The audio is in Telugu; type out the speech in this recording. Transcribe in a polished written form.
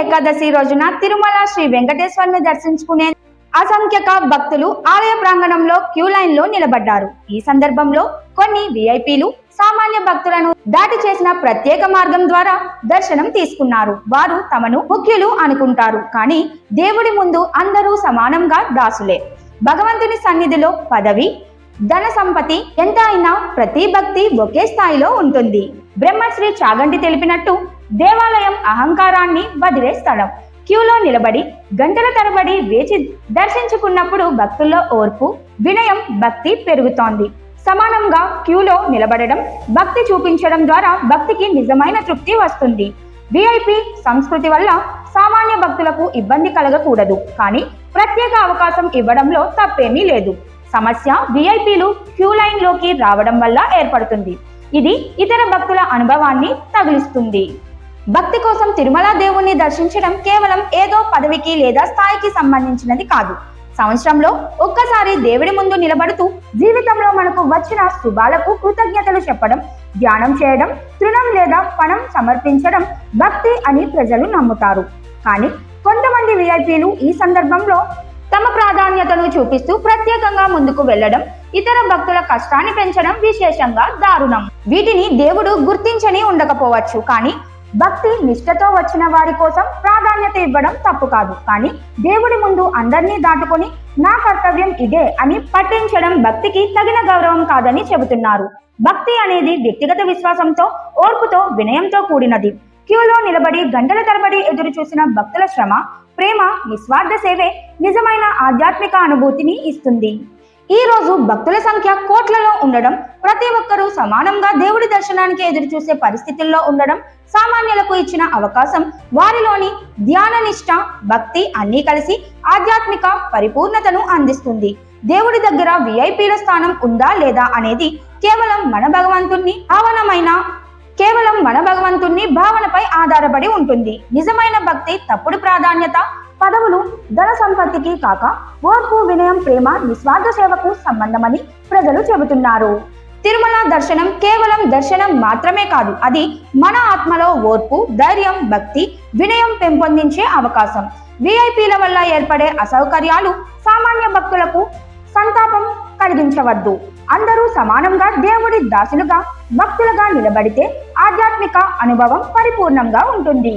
ఏకాదశి రోజున తిరుమల శ్రీ వెంకటేశ్వరుని దర్శించుకునే అసంఖ్యాక భక్తులు ఆలయ ప్రాంగణంలో క్యూ లైన్ లో నిలబడ్డారు. ఈ సందర్భంలో కొన్ని విఐపీలు సామాన్య భక్తులను దాటి చేసిన ప్రత్యేక మార్గం ద్వారా దర్శనం తీసుకున్నారు. వారు తమను ముఖ్యులు అనుకుంటారు, కానీ దేవుడి ముందు అందరూ సమానంగా దాసులే. భగవంతుని సన్నిధిలో పదవి, ధన సంపత్తి ఎంత అయినా ప్రతి భక్తి ఒకే స్థాయిలో ఉంటుంది. బ్రహ్మశ్రీ చాగంటి తెలిపినట్టు దేవాలయం అహంకారాన్ని వదిలే స్థలం. క్యూలో నిలబడి గంటల తరబడి వేచి దర్శించుకున్నప్పుడు భక్తుల్లో ఓర్పు, వినయం, భక్తి పెరుగుతోంది. సమానంగా క్యూలో నిలబడడం, భక్తి చూపించడం ద్వారా భక్తికి నిజమైన తృప్తి వస్తుంది. విఐపి సంస్కృతి వల్ల సామాన్య భక్తులకు ఇబ్బంది కలగకూడదు, కానీ ప్రత్యేక అవకాశం ఇవ్వడంలో తప్పేమీ లేదు. సమస్య విఐపీలు క్యూ లైన్ లోకి రావడం వల్ల ఏర్పడుతుంది. ఇది ఇతర భక్తుల అనుభవాన్ని తగిలిస్తుంది. భక్తి కోసం తిరుమల దేవుణ్ణి దర్శించడం కేవలం ఏదో పదవికి లేదా స్థాయికి సంబంధించినది కాదు. సంవత్సరంలో ఒక్కసారి దేవుడి ముందు నిలబడుతూ జీవితంలో మనకు వచ్చిన శుభాలకు కృతజ్ఞతలు చెప్పడం, ధ్యానం చేయడం, తృణం లేదా పణం సమర్పించడం భక్తి అని ప్రజలు నమ్ముతారు. కానీ కొంతమంది విఐపీలు ఈ సందర్భంలో తమ ప్రాధాన్యతను చూపిస్తూ ప్రత్యేకంగా ముందుకు వెళ్లడం, ఇతర భక్తుల కష్టాన్ని పెంచడం విశేషంగా దారుణం. వీటిని దేవుడు గుర్తించని ఉండకపోవచ్చు, కానీ భక్తి నిష్ఠతో వచ్చిన వారి కోసం ప్రాధాన్యత ఇవ్వడం తప్పు కాదు. కానీ దేవుడి ముందు అందరినీ దాటుకొని నా కర్తవ్యం ఇదే అని పట్టించడం భక్తికి తగిన గౌరవం కాదని చెబుతున్నారు. భక్తి అనేది వ్యక్తిగత విశ్వాసంతో, ఓర్పుతో, వినయంతో కూడినది. క్యూలో నిలబడి గంటల తరబడి ఎదురు చూసిన భక్తుల శ్రమ, ప్రేమ, నిస్వార్థ సేవే నిజమైన ఆధ్యాత్మిక అనుభూతిని ఇస్తుంది. ఈ రోజు భక్తుల సంఖ్య కోట్లలో ఉండడం, ప్రతి ఒక్కరూ సమానంగా దేవుడి దర్శనానికి ఎదురు చూసే పరిస్థితుల్లో ఉండడం, సామాన్యులకు ఇచ్చిన అవకాశం వారిలోని ధ్యాన నిష్ఠ, భక్తి అన్నీ కలిసి ఆధ్యాత్మిక పరిపూర్ణతను అందిస్తుంది. దేవుడి దగ్గర విఐపీల స్థానం ఉందా లేదా అనేది కేవలం మన భగవంతుని భావనపై ఆధారపడి ఉంటుంది. నిజమైన భక్తి తప్పుడు ప్రాధాన్యత, పదవులు, ధన సంపత్తికి కాక ఓర్పు, వినయం, ప్రేమ, నిస్వార్థ సేవకు సంబంధమని ప్రజలు చెబుతున్నారు. తిరుమల దర్శనం కేవలం దర్శనం మాత్రమే కాదు, అది మన ఆత్మలో ఓర్పు, ధైర్యం, భక్తి, వినయం పెంపొందించే అవకాశం. విఐపీల వల్ల ఏర్పడే అసౌకర్యాలు సామాన్య భక్తులకు సంతాపం కలిగించవద్దు. అందరూ సమానంగా దేవుడి దాసులుగా, భక్తులుగా నిలబడితే ఆధ్యాత్మిక అనుభవం పరిపూర్ణంగా ఉంటుంది.